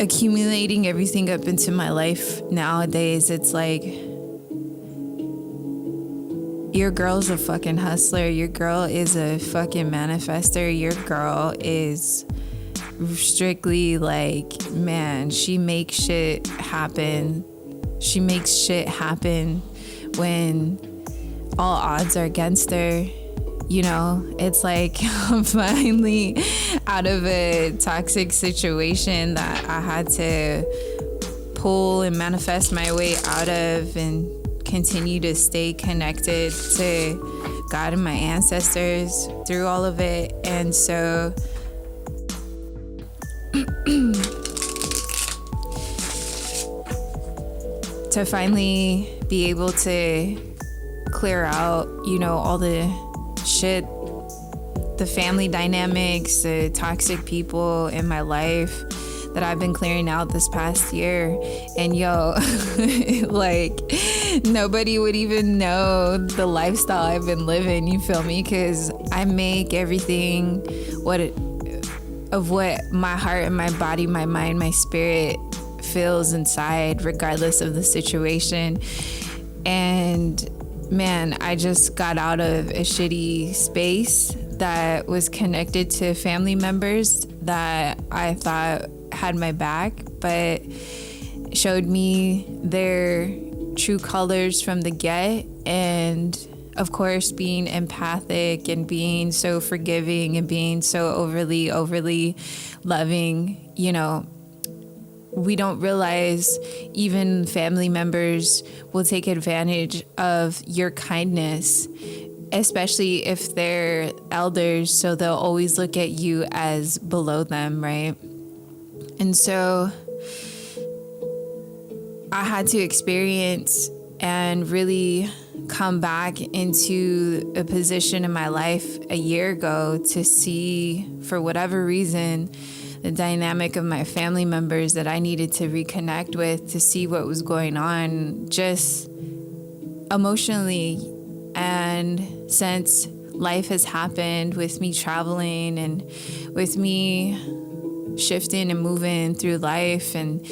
accumulating everything up into my life nowadays, it's like, your girl's a fucking hustler. Your girl is a fucking manifester. Your girl is strictly like, man, she makes shit happen. She makes shit happen when all odds are against her. You know, it's like I'm finally out of a toxic situation that I had to pull and manifest my way out of, and continue to stay connected to God and my ancestors through all of it. And so to finally be able to clear out, you know, all the shit, the family dynamics, the toxic people in my life that I've been clearing out this past year. And yo, like, nobody would even know the lifestyle I've been living, you feel me? Because I make everything what my heart and my body, my mind, my spirit feels inside, regardless of the situation. And man, I just got out of a shitty space that was connected to family members that I thought had my back, but showed me their true colors from the get. And of course, being empathic and being so forgiving and being so overly loving, you know, we don't realize even family members will take advantage of your kindness, especially if they're elders, so they'll always look at you as below them, right? And so I had to experience and really come back into a position in my life a year ago to see, for whatever reason, the dynamic of my family members that I needed to reconnect with, to see what was going on just emotionally. And since life has happened with me traveling and with me shifting and moving through life, and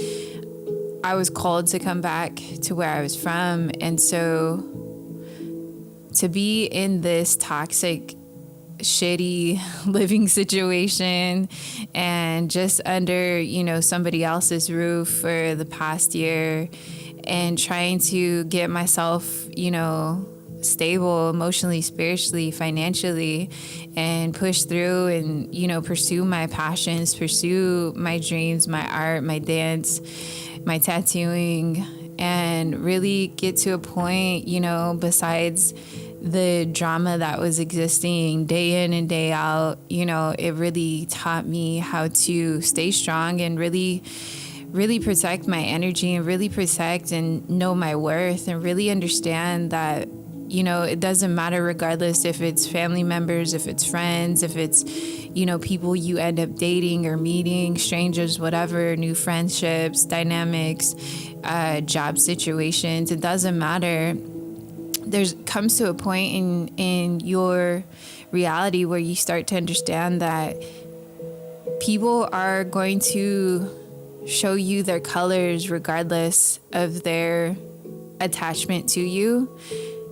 I was called to come back to where I was from. And so to be in this toxic, shitty living situation and just under, you know, somebody else's roof for the past year, and trying to get myself, you know, stable emotionally, spiritually, financially, and push through and, you know, pursue my passions, pursue my dreams, my art, my dance, my tattooing, and really get to a point, you know, besides the drama that was existing day in and day out, you know, it really taught me how to stay strong and really protect my energy, and really protect and know my worth, and really understand that, you know, it doesn't matter, regardless if it's family members, if it's friends, if it's, you know, people you end up dating or meeting, strangers, whatever, new friendships, dynamics, job situations, it doesn't matter. There's comes to a point in your reality where you start to understand that people are going to show you their colors regardless of their attachment to you.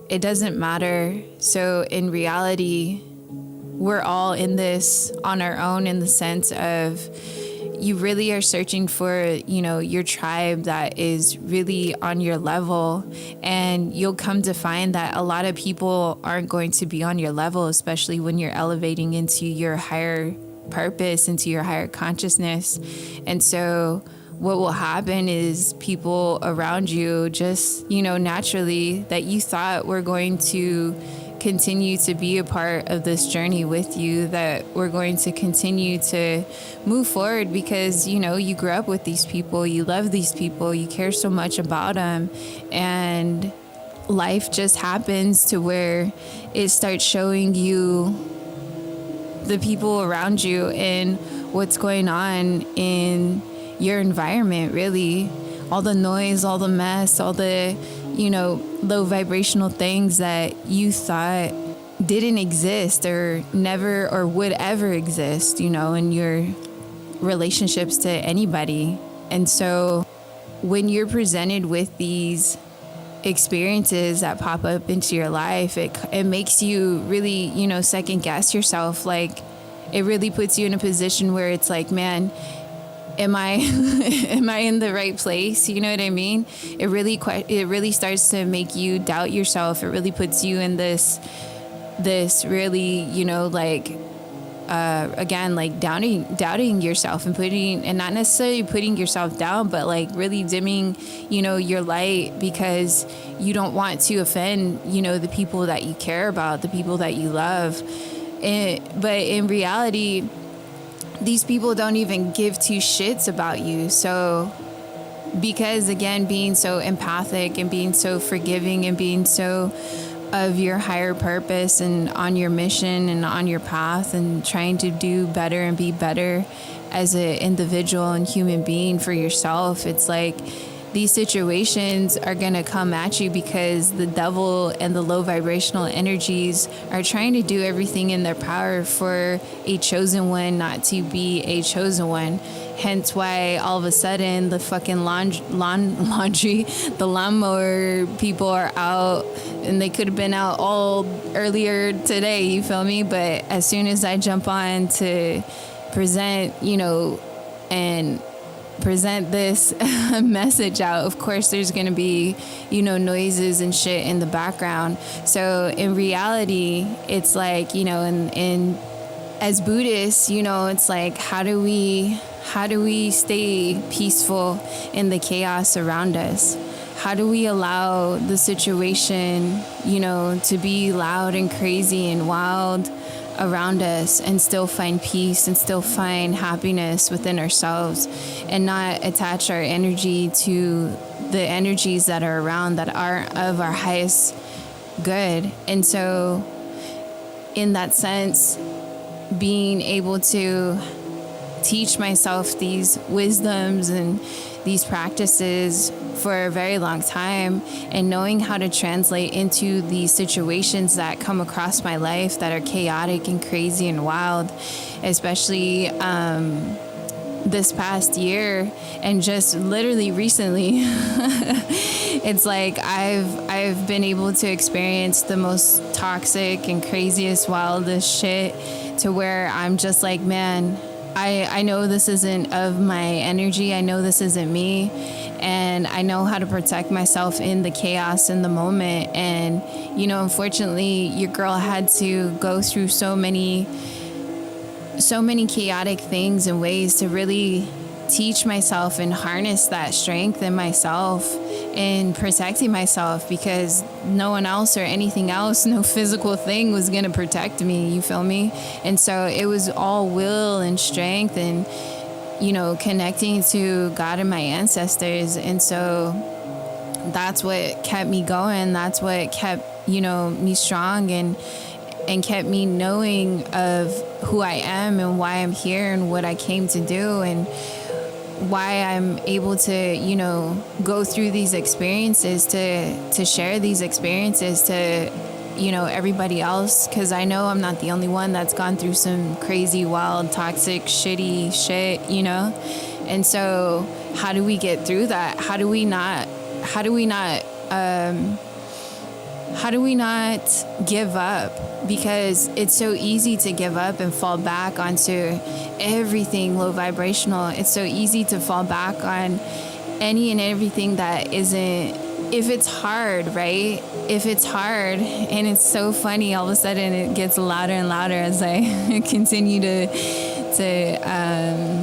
It doesn't matter. So in reality, we're all in this on our own, in the sense of you really are searching for, you know, your tribe that is really on your level. And you'll come to find that a lot of people aren't going to be on your level, especially when you're elevating into your higher purpose, into your higher consciousness. And so what will happen is people around you just, you know, naturally, that you thought were going to continue to be a part of this journey with you, that we're going to continue to move forward because, you know, you grew up with these people, you love these people, you care so much about them, and life just happens to where it starts showing you the people around you and what's going on in your environment, really. All the noise, all the mess, all the, you know, low vibrational things that you thought didn't exist or never or would ever exist, you know, in your relationships to anybody. And so when you're presented with these experiences that pop up into your life, it makes you really, you know, second guess yourself. Like, it really puts you in a position where it's like, man, am I am I in the right place? You know what I mean? It really starts to make you doubt yourself. It really puts you in this really, you know, like again, like doubting yourself and not necessarily putting yourself down, but like really dimming, you know, your light because you don't want to offend, you know, the people that you care about, the people that you love. But in reality, these people don't even give two shits about you. So because, again, being so empathic and being so forgiving and being so of your higher purpose and on your mission and on your path and trying to do better and be better as an individual and human being for yourself, it's like these situations are going to come at you because the devil and the low vibrational energies are trying to do everything in their power for a chosen one not to be a chosen one. Hence why all of a sudden the fucking the lawnmower people are out, and they could have been out all earlier today, you feel me? But as soon as I jump on to present, you know, and present this message out, of course there's going to be, you know, noises and shit in the background. So in reality, it's like, you know, in as Buddhists, you know, it's like, how do we stay peaceful in the chaos around us? How do we allow the situation, you know, to be loud and crazy and wild around us and still find peace and still find happiness within ourselves and not attach our energy to the energies that are around that aren't of our highest good? And so in that sense, being able to teach myself these wisdoms and these practices for a very long time, and knowing how to translate into these situations that come across my life that are chaotic and crazy and wild, especially this past year and just literally recently. It's like I've been able to experience the most toxic and craziest, wildest shit to where I'm just like, man, I know this isn't of my energy. I know this isn't me. And I know how to protect myself in the chaos in the moment. And, you know, unfortunately, your girl had to go through so many chaotic things and ways to really teach myself and harness that strength in myself in protecting myself, because no one else or anything else, no physical thing was going to protect me, you feel me? And so it was all will and strength and, you know, connecting to God and my ancestors. And so that's what kept me going. That's what kept, you know, me strong and kept me knowing of who I am and why I'm here and what I came to do and why I'm able to, you know, go through these experiences, to share these experiences to, you know, everybody else, because I know I'm not the only one that's gone through some crazy, wild, toxic, shitty shit, you know? And so how do we get through that? How do we not give up? Because it's so easy to give up and fall back onto everything low vibrational. It's so easy to fall back on any and everything that isn't, if it's hard, right? If it's hard, and it's so funny, all of a sudden it gets louder and louder as I continue to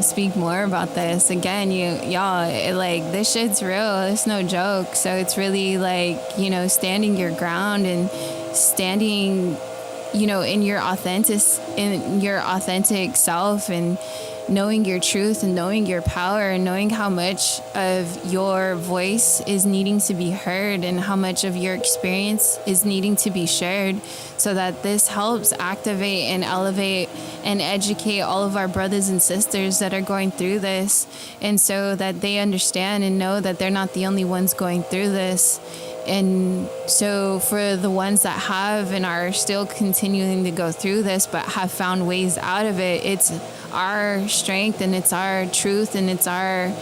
speak more about this. Again, y'all, like, this shit's real. It's no joke. So it's really like, you know, standing your ground and standing, you know, in your authentic self, and knowing your truth and knowing your power and knowing how much of your voice is needing to be heard and how much of your experience is needing to be shared, so that this helps activate and elevate and educate all of our brothers and sisters that are going through this, and so that they understand and know that they're not the only ones going through this. And so for the ones that have and are still continuing to go through this but have found ways out of it, it's our strength and it's our truth and it's our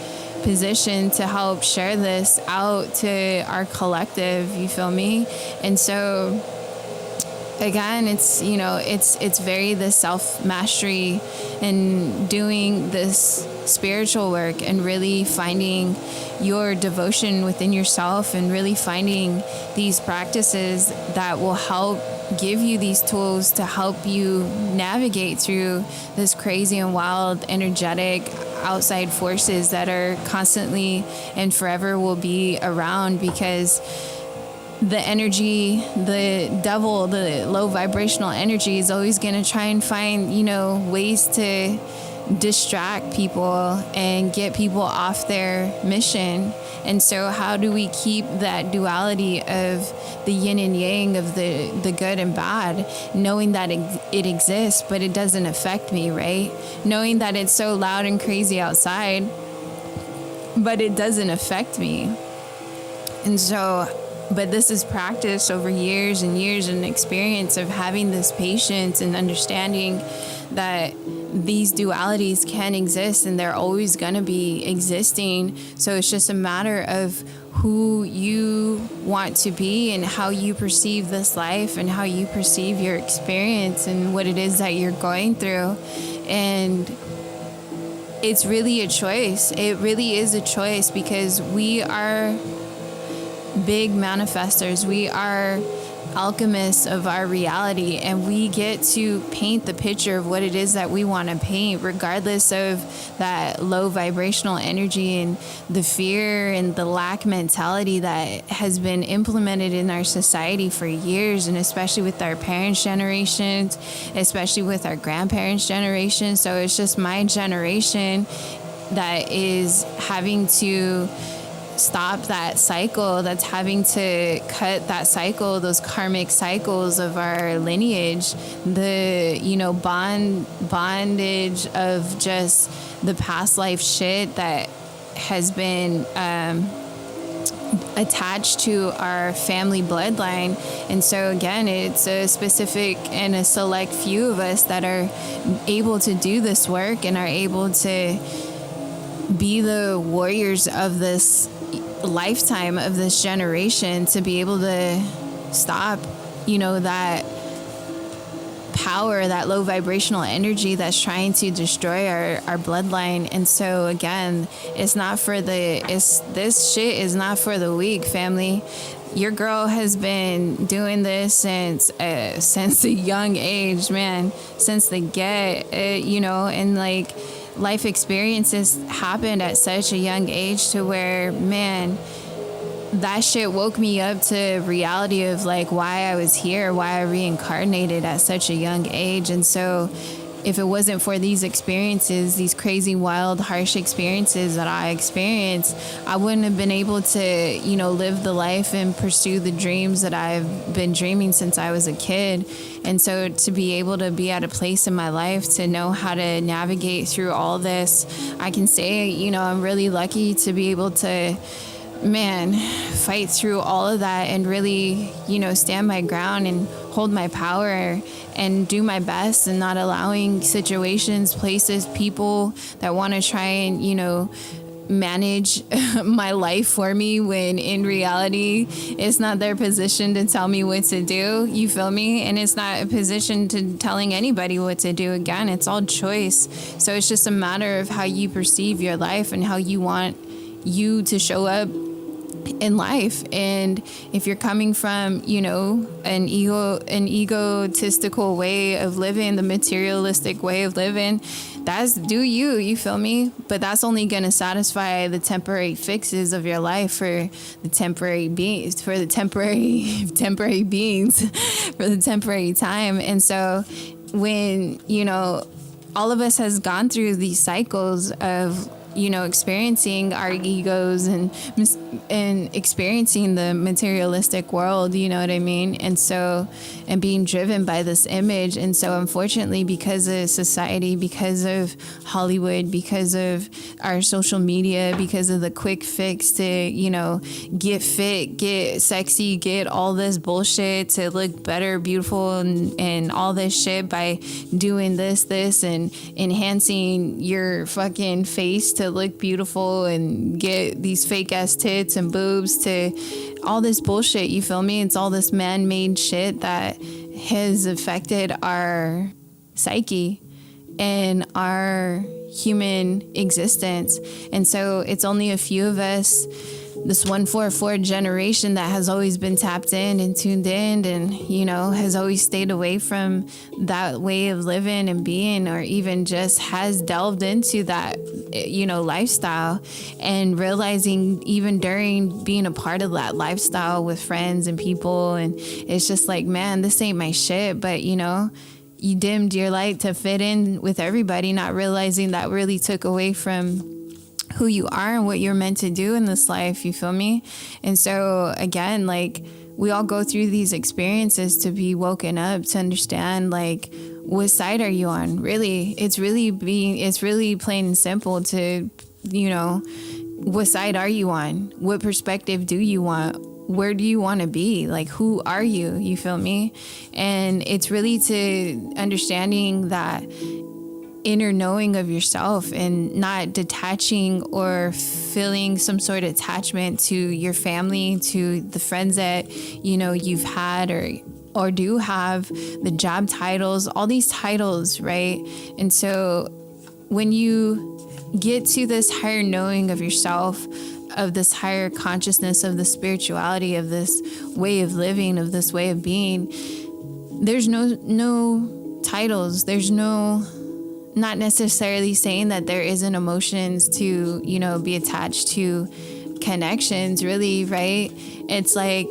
position to help share this out to our collective, you feel me? And so again, it's, you know, it's very the self-mastery and doing this spiritual work and really finding your devotion within yourself and really finding these practices that will help give you these tools to help you navigate through this crazy and wild, energetic outside forces that are constantly and forever will be around, because the energy, the devil, the low vibrational energy is always going to try and find, you know, ways to distract people and get people off their mission. And so how do we keep that duality of the yin and yang, of the good and bad, knowing that it exists, but it doesn't affect me, right? Knowing that it's so loud and crazy outside, but it doesn't affect me. And so, but this is practice over years and years and experience of having this patience and understanding that these dualities can exist and they're always going to be existing. So it's just a matter of who you want to be and how you perceive this life and how you perceive your experience and what it is that you're going through. And it's really a choice. It really is a choice, because we are big manifestors. We are alchemists of our reality, and we get to paint the picture of what it is that we want to paint, regardless of that low vibrational energy and the fear and the lack mentality that has been implemented in our society for years, and especially with our parents' generations, especially with our grandparents' generation. So it's just my generation that is having to stop that cycle, that's having to cut that cycle, those karmic cycles of our lineage, the, you know, bondage of just the past life shit that has been attached to our family bloodline. And so again, it's a specific and a select few of us that are able to do this work and are able to be the warriors of this lifetime, of this generation, to be able to stop, you know, that power, that low vibrational energy that's trying to destroy our bloodline. And so again, it's not for this shit is not for the weak, family. Your girl has been doing this since a young age, man, since the get, you know, and like, life experiences happened at such a young age to where, man, that shit woke me up to reality of like why I was here, why I reincarnated at such a young age. And so if it wasn't for these experiences, these crazy, wild, harsh experiences that I experienced, I wouldn't have been able to, you know, live the life and pursue the dreams that I've been dreaming since I was a kid. And so to be able to be at a place in my life to know how to navigate through all this, I can say, you know, I'm really lucky to be able to, man, fight through all of that and really, you know, stand my ground and hold my power and do my best, and not allowing situations, places, people that want to try and, you know, manage my life for me, when in reality it's not their position to tell me what to do, you feel me? And it's not a position to telling anybody what to do. Again, it's all choice. So it's just a matter of how you perceive your life and how you want you to show up in life. And if you're coming from, you know, an egotistical way of living, the materialistic way of living, that's do you feel me? But that's only going to satisfy the temporary fixes of your life for the temporary beings, for the temporary beings, for the temporary time. And so when, you know, all of us has gone through these cycles of, you know, experiencing our egos and experiencing the materialistic world, you know what I mean? And so, and being driven by this image. And so unfortunately, because of society, because of Hollywood, because of our social media, because of the quick fix to, you know, get fit, get sexy, get all this bullshit to look better, beautiful, and all this shit by doing this, and enhancing your fucking face to to look beautiful and get these fake ass tits and boobs to all this bullshit, you feel me? It's all this man-made shit that has affected our psyche and our human existence. And so it's only a few of us, this 144 generation, that has always been tapped in and tuned in and, you know, has always stayed away from that way of living and being, or even just has delved into that, you know, lifestyle, and realizing even during being a part of that lifestyle with friends and people, and it's just like, man, this ain't my shit. But, you know, you dimmed your light to fit in with everybody, not realizing that really took away from who you are and what you're meant to do in this life, you feel me? And so again, like, we all go through these experiences to be woken up, to understand, like, what side are you on? Really, it's really plain and simple to, you know, what side are you on? What perspective do you want? Where do you want to be? Like, who are you? You feel me? And it's really to understanding that inner knowing of yourself, and not detaching or feeling some sort of attachment to your family, to the friends that, you know, you've had or do have, the job titles, all these titles, right? And so when you get to this higher knowing of yourself, of this higher consciousness, of the spirituality, of this way of living, of this way of being, there's no titles. There's no, not necessarily saying that there isn't emotions to, you know, be attached to connections, really, right? It's like,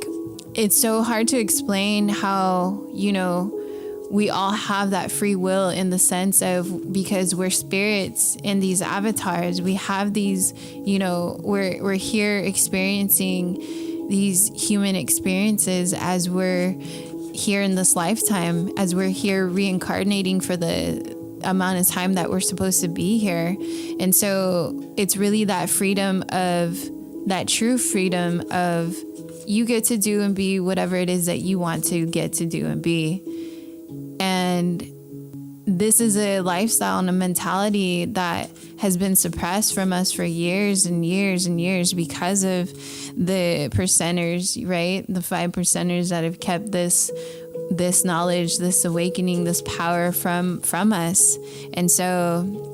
it's so hard to explain how, you know, we all have that free will, in the sense of, because we're spirits in these avatars. We have these, you know, we're here experiencing these human experiences as we're here in this lifetime, as we're here reincarnating for the amount of time that we're supposed to be here. And so it's really that freedom of, that true freedom of, you get to do and be whatever it is that you want to get to do and be. And this is a lifestyle and a mentality that has been suppressed from us for years and years and years, because of the percenters, right? The 5%ers that have kept this knowledge, this awakening, this power from us. And so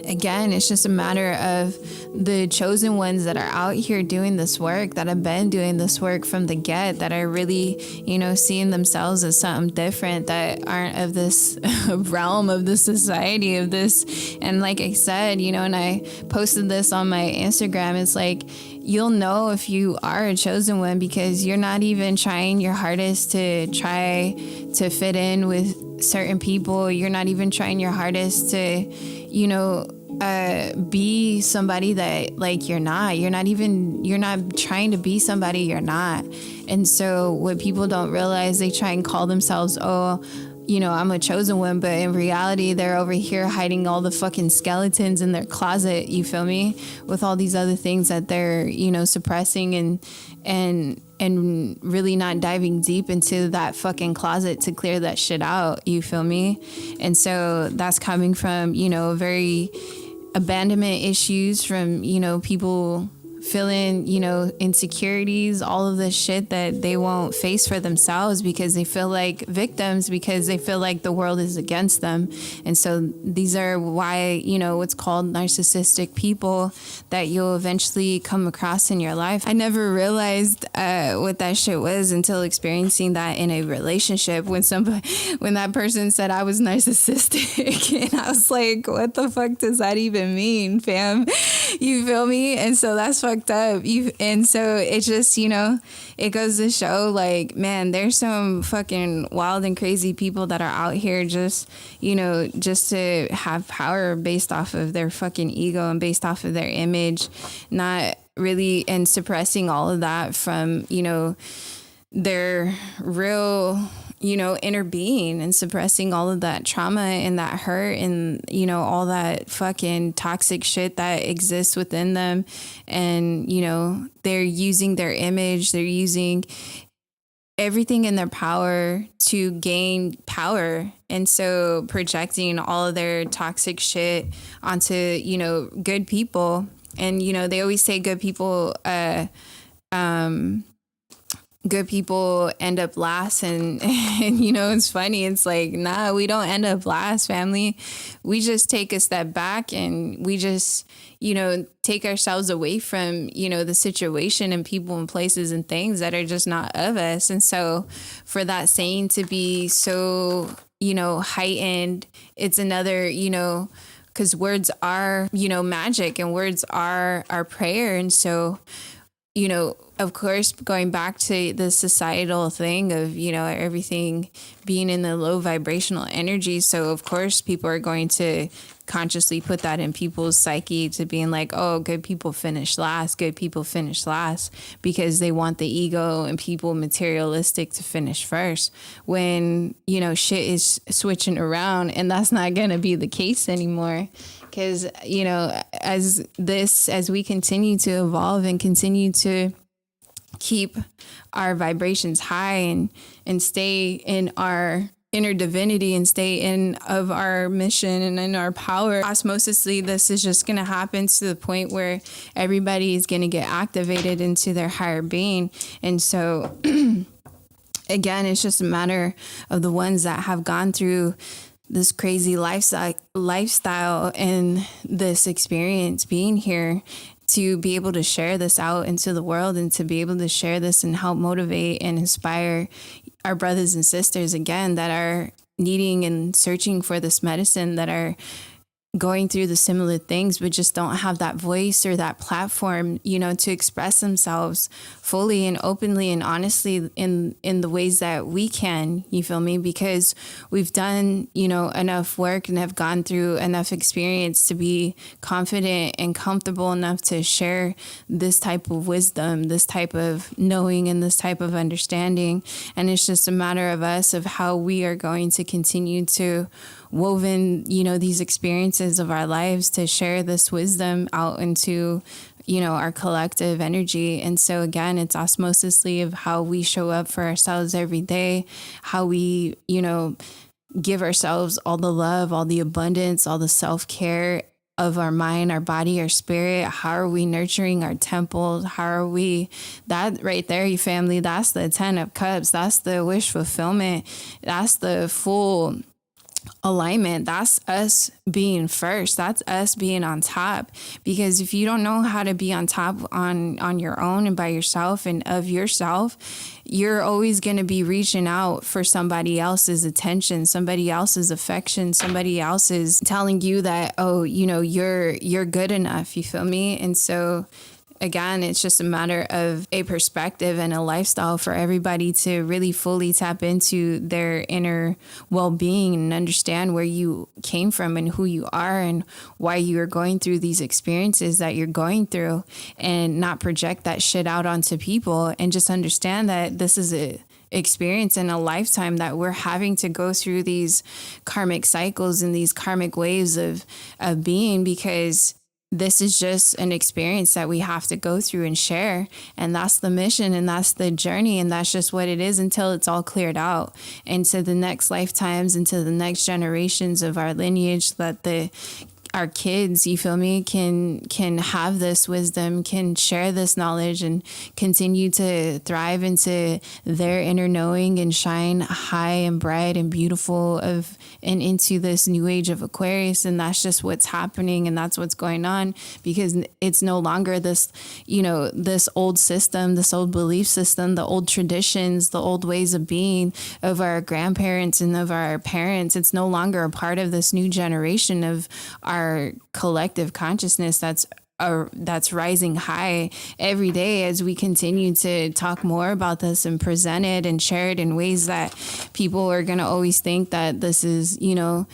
again, it's just a matter of the chosen ones that are out here doing this work, that have been doing this work from the get, that are really, you know, seeing themselves as something different, that aren't of this realm of the society of this. And like I said, you know, and I posted this on my Instagram, it's like, you'll know if you are a chosen one, because you're not even trying your hardest to try to fit in with certain people. You're not even trying your hardest to, you know, be somebody that, like, you're not trying to be somebody you're not. And so what people don't realize, they try and call themselves, oh, you know, I'm a chosen one, but in reality, they're over here hiding all the fucking skeletons in their closet, you feel me, with all these other things that they're, you know, suppressing and really not diving deep into that fucking closet to clear that shit out, you feel me? And so that's coming from, you know, very abandonment issues, from, you know, people feeling, you know, insecurities, all of this shit that they won't face for themselves, because they feel like victims, because they feel like the world is against them. And so these are why, you know, what's called narcissistic people that you'll eventually come across in your life. I never realized what that shit was until experiencing that in a relationship, when that person said I was narcissistic. And I was like, what the fuck does that even mean, fam? You feel me? And so that's fucked up. And so it just, you know, it goes to show, like, man, there's some fucking wild and crazy people that are out here just, you know, just to have power based off of their fucking ego and based off of their image, not really, and suppressing all of that from, you know, their real, you know, inner being, and suppressing all of that trauma and that hurt and, you know, all that fucking toxic shit that exists within them. And, you know, they're using their image, they're using everything in their power to gain power. And so projecting all of their toxic shit onto, you know, good people. And, you know, they always say good people end up last, and you know, it's funny, it's like, nah, we don't end up last, family. We just take a step back, and we just, you know, take ourselves away from, you know, the situation and people and places and things that are just not of us. And so for that saying to be so, you know, heightened, it's another, you know, because words are, you know, magic, and words are our prayer. And so, you know, of course, going back to the societal thing of, you know, everything being in the low vibrational energy. So, of course, people are going to consciously put that in people's psyche to being like, oh, good people finish last, because they want the ego and people materialistic to finish first, when, you know, shit is switching around, and that's not going to be the case anymore. Because, you know, as we continue to evolve and continue to keep our vibrations high and stay in our inner divinity and stay in of our mission and in our power, osmosisly, this is just going to happen to the point where everybody is going to get activated into their higher being. And so, again, it's just a matter of the ones that have gone through this crazy lifestyle and this experience being here to be able to share this out into the world, and to be able to share this and help motivate and inspire our brothers and sisters, again, that are needing and searching for this medicine, that are going through the similar things, but just don't have that voice or that platform, you know, to express themselves fully and openly and honestly in the ways that we can, you feel me? Because we've done, you know, enough work and have gone through enough experience to be confident and comfortable enough to share this type of wisdom, this type of knowing, and this type of understanding. And it's just a matter of us, of how we are going to continue to woven, you know, these experiences of our lives to share this wisdom out into, you know, our collective energy. And so again, it's osmosisly of how we show up for ourselves every day, how we, you know, give ourselves all the love, all the abundance, all the self-care of our mind, our body, our spirit. How are we nurturing our temples? How are we, that right there, you family, that's the 10 of cups. That's the wish fulfillment. That's the full alignment. That's us being first. That's us being on top. Because if you don't know how to be on top on your own and by yourself and of yourself, you're always going to be reaching out for somebody else's attention, somebody else's affection, somebody else's telling you that, oh, you know, you're good enough. You feel me? And so again, it's just a matter of a perspective and a lifestyle for everybody to really fully tap into their inner well-being and understand where you came from and who you are and why you are going through these experiences that you're going through, and not project that shit out onto people, and just understand that this is a experience in a lifetime, that we're having to go through these karmic cycles and these karmic waves of being, because this is just an experience that we have to go through and share. And that's the mission, and that's the journey, and that's just what it is until it's all cleared out into the next lifetimes, into the next generations of our lineage, that our kids, you feel me, can have this wisdom, can share this knowledge, and continue to thrive into their inner knowing and shine high and bright and beautiful and into this new age of Aquarius. And that's just what's happening, and that's what's going on, because it's no longer this, you know, this old system, this old belief system, the old traditions, the old ways of being of our grandparents and of our parents. It's no longer a part of this new generation of our collective consciousness that's rising high every day as we continue to talk more about this and present it and share it in ways that people are going to always think that this is, you know,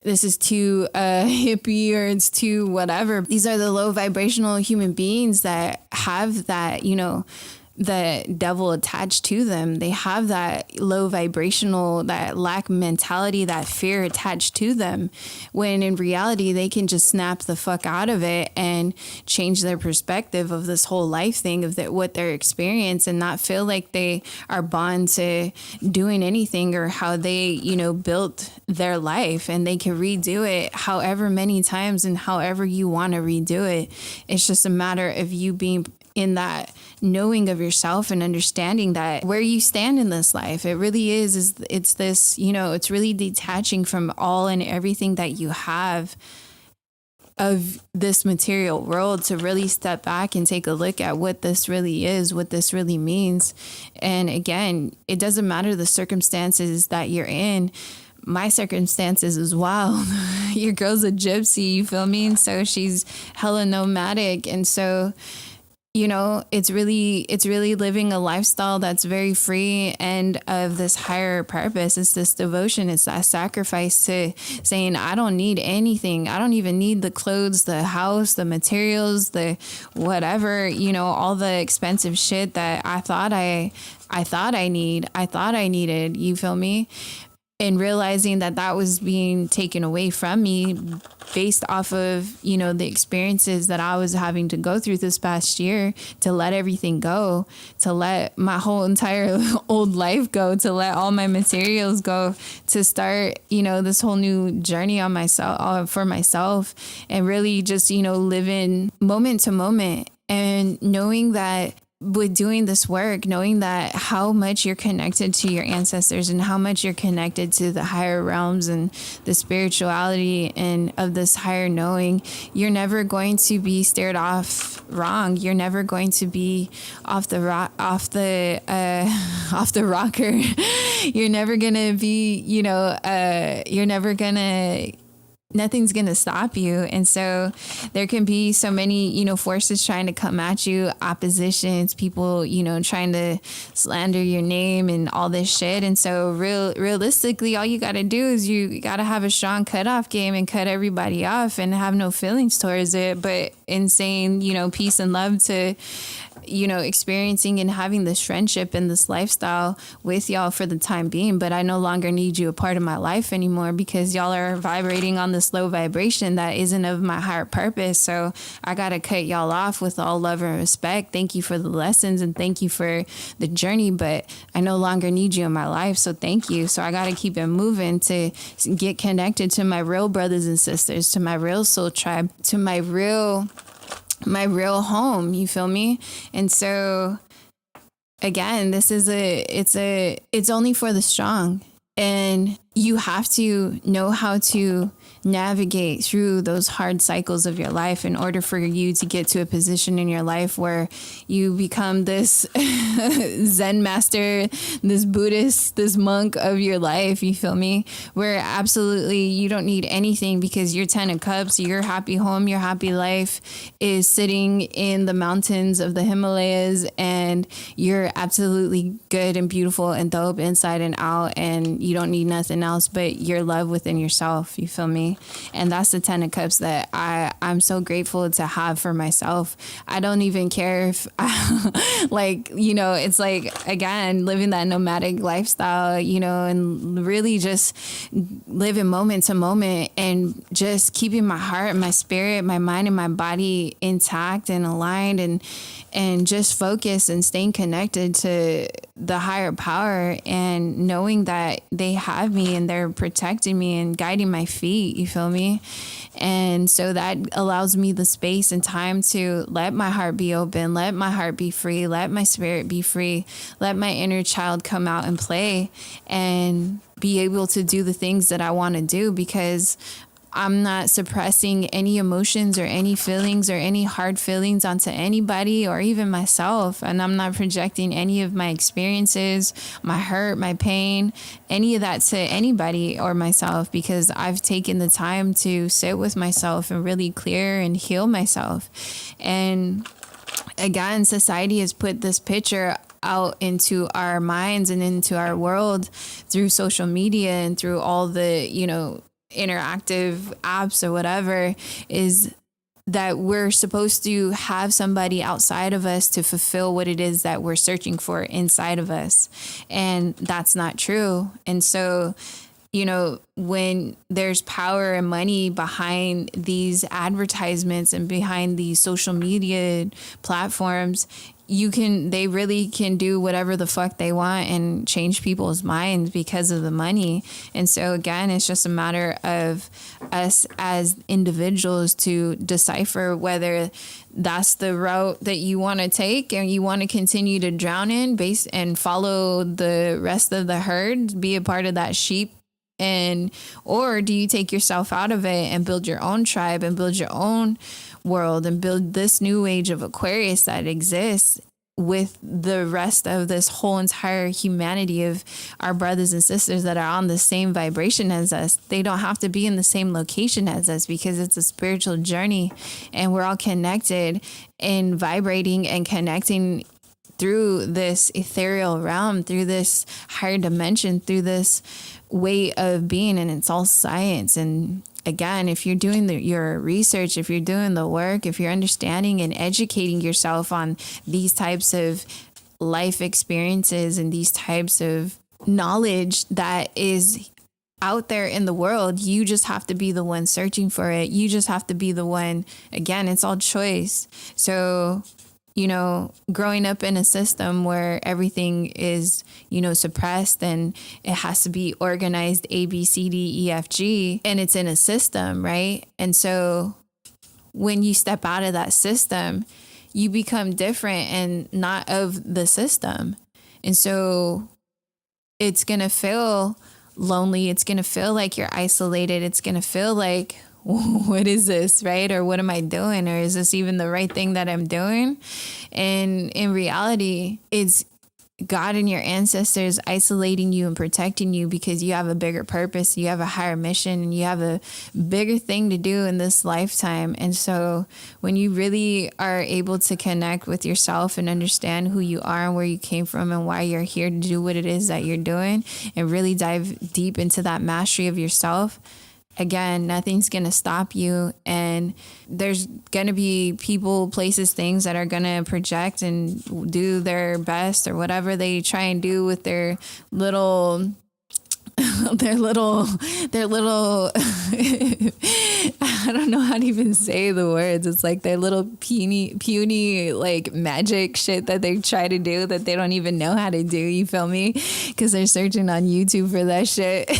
this is too hippie or it's too whatever. These are the low vibrational human beings that have that, you know, the devil attached to them. They have that low vibrational, that lack mentality, that fear attached to them, when in reality they can just snap the fuck out of it and change their perspective of this whole life thing, of what they're experiencing, and not feel like they are bound to doing anything or how they, you know, built their life, and they can redo it however many times and however you want to redo it. It's just a matter of you being in that knowing of yourself and understanding that where you stand in this life, it really is it's this, you know, it's really detaching from all and everything that you have of this material world, to really step back and take a look at what this really is, what this really means. And again, it doesn't matter the circumstances that you're in. My circumstances as well. Your girl's a gypsy, you feel me? And so she's hella nomadic. And so, you know, it's really living a lifestyle that's very free and of this higher purpose. It's this devotion. It's that sacrifice to saying, I don't need anything. I don't even need the clothes, the house, the materials, the whatever, you know, all the expensive shit that I thought I needed. You feel me? And realizing that that was being taken away from me based off of, you know, the experiences that I was having to go through this past year, to let everything go, to let my whole entire old life go, to let all my materials go, to start, you know, this whole new journey on myself, for myself, and really just, you know, living moment to moment, and knowing that with doing this work, knowing that how much you're connected to your ancestors and how much you're connected to the higher realms and the spirituality and of this higher knowing, you're never going to be steered off wrong. You're never going to be off the rocker. You're never gonna be, you know, nothing's going to stop you. And so there can be so many, you know, forces trying to come at you, oppositions, people, you know, trying to slander your name and all this shit. And so realistically, all you got to do is you got to have a strong cutoff game and cut everybody off and have no feelings towards it. But in saying, you know, peace and love to, you know, experiencing and having this friendship and this lifestyle with y'all for the time being. But I no longer need you a part of my life anymore, because y'all are vibrating on this low vibration that isn't of my higher purpose. So I got to cut y'all off with all love and respect. Thank you for the lessons and thank you for the journey, but I no longer need you in my life. So thank you. So I got to keep it moving to get connected to my real brothers and sisters, to my real soul tribe, to my real home, you feel me? And so again, it's only for the strong, and you have to know how to navigate through those hard cycles of your life in order for you to get to a position in your life where you become this Zen master, this Buddhist, this monk of your life, you feel me? Where absolutely you don't need anything, because your 10 of cups, your happy home, your happy life is sitting in the mountains of the Himalayas, and you're absolutely good and beautiful and dope inside and out, and you don't need nothing else but your love within yourself, you feel me? And that's the 10 of cups that I'm so grateful to have for myself. I don't even care if like, you know, it's like, again, living that nomadic lifestyle, you know, and really just living moment to moment and just keeping my heart, my spirit, my mind and my body intact and aligned, and just focus and staying connected to the higher power, and knowing that they have me and they're protecting me and guiding my feet, you feel me? And so that allows me the space and time to let my heart be open, let my heart be free, let my spirit be free, let my inner child come out and play and be able to do the things that I want to do, because I'm not suppressing any emotions or any feelings or any hard feelings onto anybody or even myself. And I'm not projecting any of my experiences, my hurt, my pain, any of that to anybody or myself, because I've taken the time to sit with myself and really clear and heal myself. And again, society has put this picture out into our minds and into our world through social media and through all the, you know, interactive apps or whatever, is that we're supposed to have somebody outside of us to fulfill what it is that we're searching for inside of us. And that's not true. And so, you know, when there's power and money behind these advertisements and behind these social media platforms, they really can do whatever the fuck they want and change people's minds because of the money. And so again, it's just a matter of us as individuals to decipher whether that's the route that you want to take and you want to continue to drown in and follow the rest of the herd, be a part of that sheep. Or do you take yourself out of it and build your own tribe and build your own world and build this new age of Aquarius that exists with the rest of this whole entire humanity of our brothers and sisters that are on the same vibration as us? They don't have to be in the same location as us because it's a spiritual journey and we're all connected and vibrating and connecting through this ethereal realm, through this higher dimension, through this way of being. And it's all science. And again, if you're doing your research, if you're doing the work, if you're understanding and educating yourself on these types of life experiences and these types of knowledge that is out there in the world, you just have to be the one searching for it. You just have to be the one. Again, it's all choice. So, you know, growing up in a system where everything is, you know, suppressed and it has to be organized A, B, C, D, E, F, G, and it's in a system, right? And so when you step out of that system, you become different and not of the system. And so it's going to feel lonely. It's going to feel like you're isolated. It's going to feel like, what is this, right? Or what am I doing? Or is this even the right thing that I'm doing? And in reality, it's God and your ancestors isolating you and protecting you because you have a bigger purpose, you have a higher mission, and you have a bigger thing to do in this lifetime. And so when you really are able to connect with yourself and understand who you are and where you came from and why you're here to do what it is that you're doing and really dive deep into that mastery of yourself, again, nothing's going to stop you. And there's going to be people, places, things that are going to project and do their best or whatever they try and do with their little I don't know how to even say the words. It's like their little puny like magic shit that they try to do that they don't even know how to do. You feel me? Because they're searching on YouTube for that shit.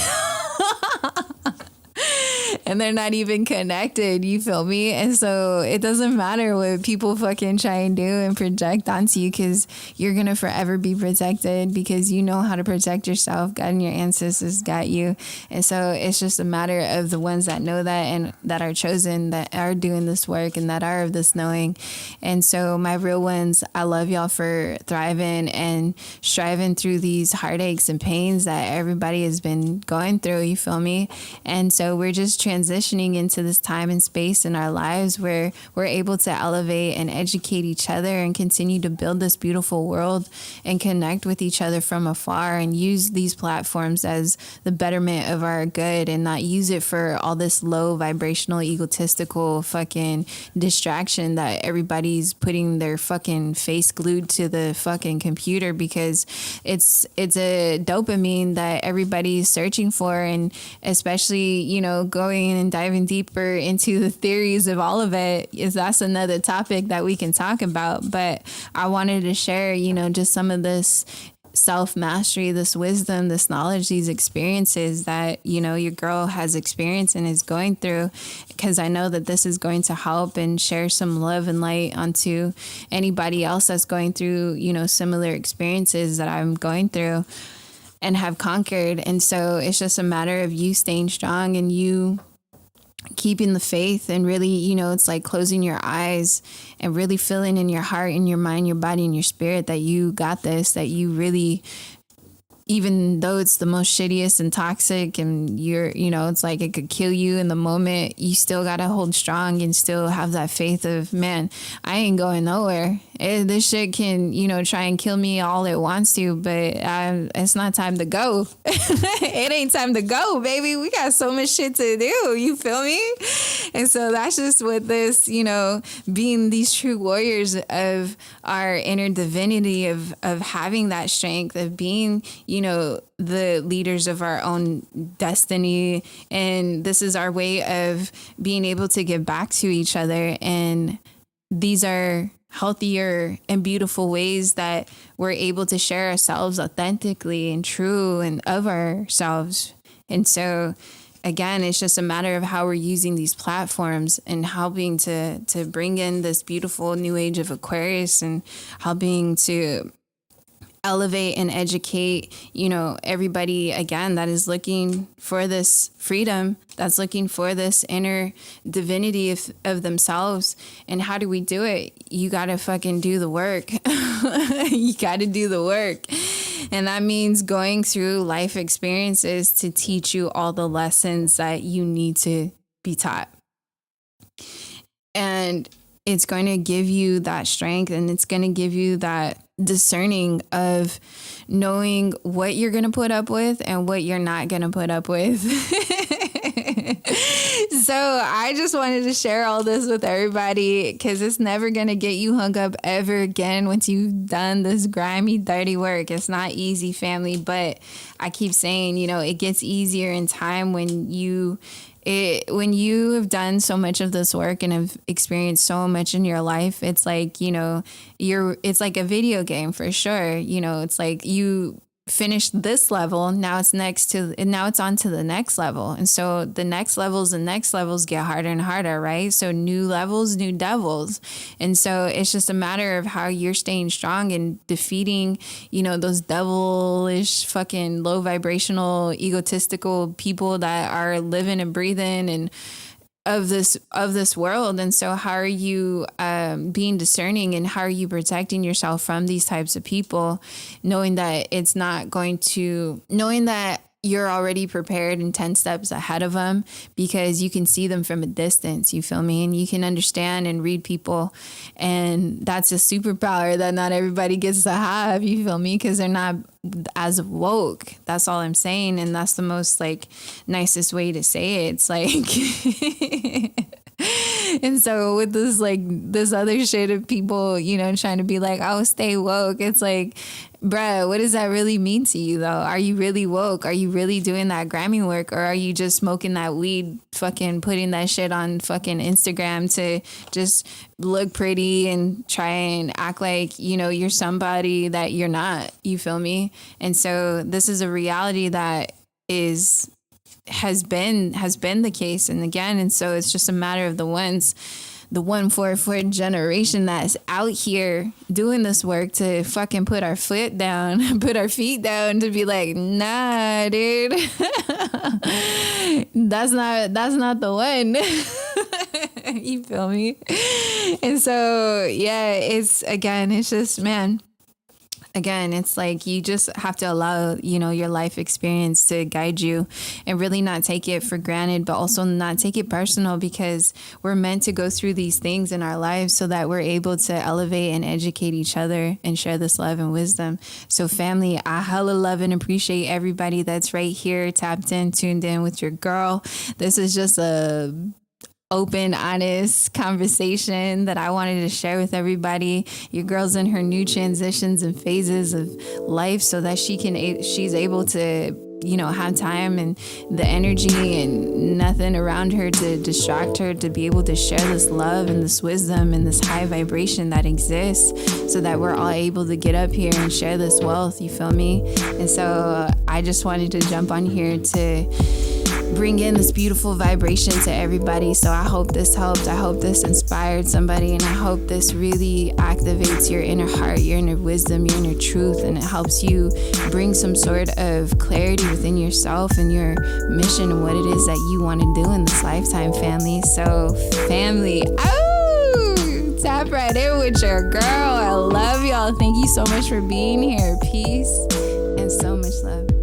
And they're not even connected, you feel me? And so it doesn't matter what people fucking try and do and project onto you, because you're going to forever be protected because you know how to protect yourself. God and your ancestors got you. And so it's just a matter of the ones that know that and that are chosen, that are doing this work and that are of this knowing. And so my real ones, I love y'all for thriving and striving through these heartaches and pains that everybody has been going through, you feel me? And so we're just transitioning into this time and space in our lives where we're able to elevate and educate each other and continue to build this beautiful world and connect with each other from afar and use these platforms as the betterment of our good and not use it for all this low vibrational, egotistical fucking distraction that everybody's putting their fucking face glued to the fucking computer, because it's a dopamine that everybody's searching for. And especially, you know, going and diving deeper into the theories of all of it, that's another topic that we can talk about. But I wanted to share, you know, just some of this self-mastery, this wisdom, this knowledge, these experiences that, you know, your girl has experienced and is going through, because I know that this is going to help and share some love and light onto anybody else that's going through, you know, similar experiences that I'm going through and have conquered. And so it's just a matter of you staying strong and you keeping the faith and really, you know, it's like closing your eyes and really feeling in your heart and your mind, your body and your spirit that you got this, that you really, even though it's the most shittiest and toxic and it's like it could kill you in the moment, you still got to hold strong and still have that faith of, man, I ain't going nowhere. This shit can, try and kill me all it wants to, but it's not time to go. It ain't time to go, baby. We got so much shit to do. You feel me? And so that's just what this, being these true warriors of our inner divinity, of having that strength, of being, the leaders of our own destiny. And this is our way of being able to give back to each other. And these are healthier and beautiful ways that we're able to share ourselves authentically and true and of ourselves. And so, again, it's just a matter of how we're using these platforms and helping to bring in this beautiful new age of Aquarius and helping to elevate and educate, everybody, again, that is looking for this freedom, that's looking for this inner divinity of themselves. And how do we do it? You got to fucking do the work. You got to do the work. And that means going through life experiences to teach you all the lessons that you need to be taught. And it's going to give you that strength, and it's going to give you that discerning of knowing what you're going to put up with and what you're not going to put up with. So I just wanted to share all this with everybody, because it's never going to get you hung up ever again once you've done this grimy, dirty work. It's not easy, family, but I keep saying, it gets easier in time when you have done so much of this work and have experienced so much in your life. It's like, it's like a video game for sure. It's like you finished this level. Now it's on to the next level. And so the next levels get harder and harder, right? So new levels, new devils. And so it's just a matter of how you're staying strong and defeating, those devilish fucking low vibrational, egotistical people that are living and breathing and of this world. And so how are you being discerning, and how are you protecting yourself from these types of people, knowing that you're already prepared and 10 steps ahead of them, because you can see them from a distance, you feel me? And you can understand and read people. And that's a superpower that not everybody gets to have, you feel me? Because they're not as woke. That's all I'm saying. And that's the most nicest way to say it. It's like... And so with this other shit of people, trying to be like, oh, stay woke. It's like, bruh, what does that really mean to you, though? Are you really woke? Are you really doing that Grammy work? Or are you just smoking that weed, fucking putting that shit on fucking Instagram to just look pretty and try and act like, you're somebody that you're not, you feel me? And so this is a reality that has been the case. And again, and so it's just a matter of the 144 generation that's out here doing this work to fucking put our feet down, to be like, nah, dude, that's not the one. You feel me? And so, yeah, it's just, man, again, it's like you just have to allow, your life experience to guide you and really not take it for granted, but also not take it personal, because we're meant to go through these things in our lives so that we're able to elevate and educate each other and share this love and wisdom. So family, I hella love and appreciate everybody that's right here, tapped in, tuned in with your girl. This is just a open, honest conversation that I wanted to share with everybody. Your girl's in her new transitions and phases of life, so that she's able to, have time and the energy and nothing around her to distract her, to be able to share this love and this wisdom and this high vibration that exists, so that we're all able to get up here and share this wealth, you feel me? And so I just wanted to jump on here to bring in this beautiful vibration to everybody. So I hope this helped. I hope this inspired somebody, and I hope this really activates your inner heart, your inner wisdom, your inner truth, and it helps you bring some sort of clarity within yourself and your mission and what it is that you want to do in this lifetime, family. So family, tap right in with your girl. I love y'all. Thank you so much for being here. Peace and So much love.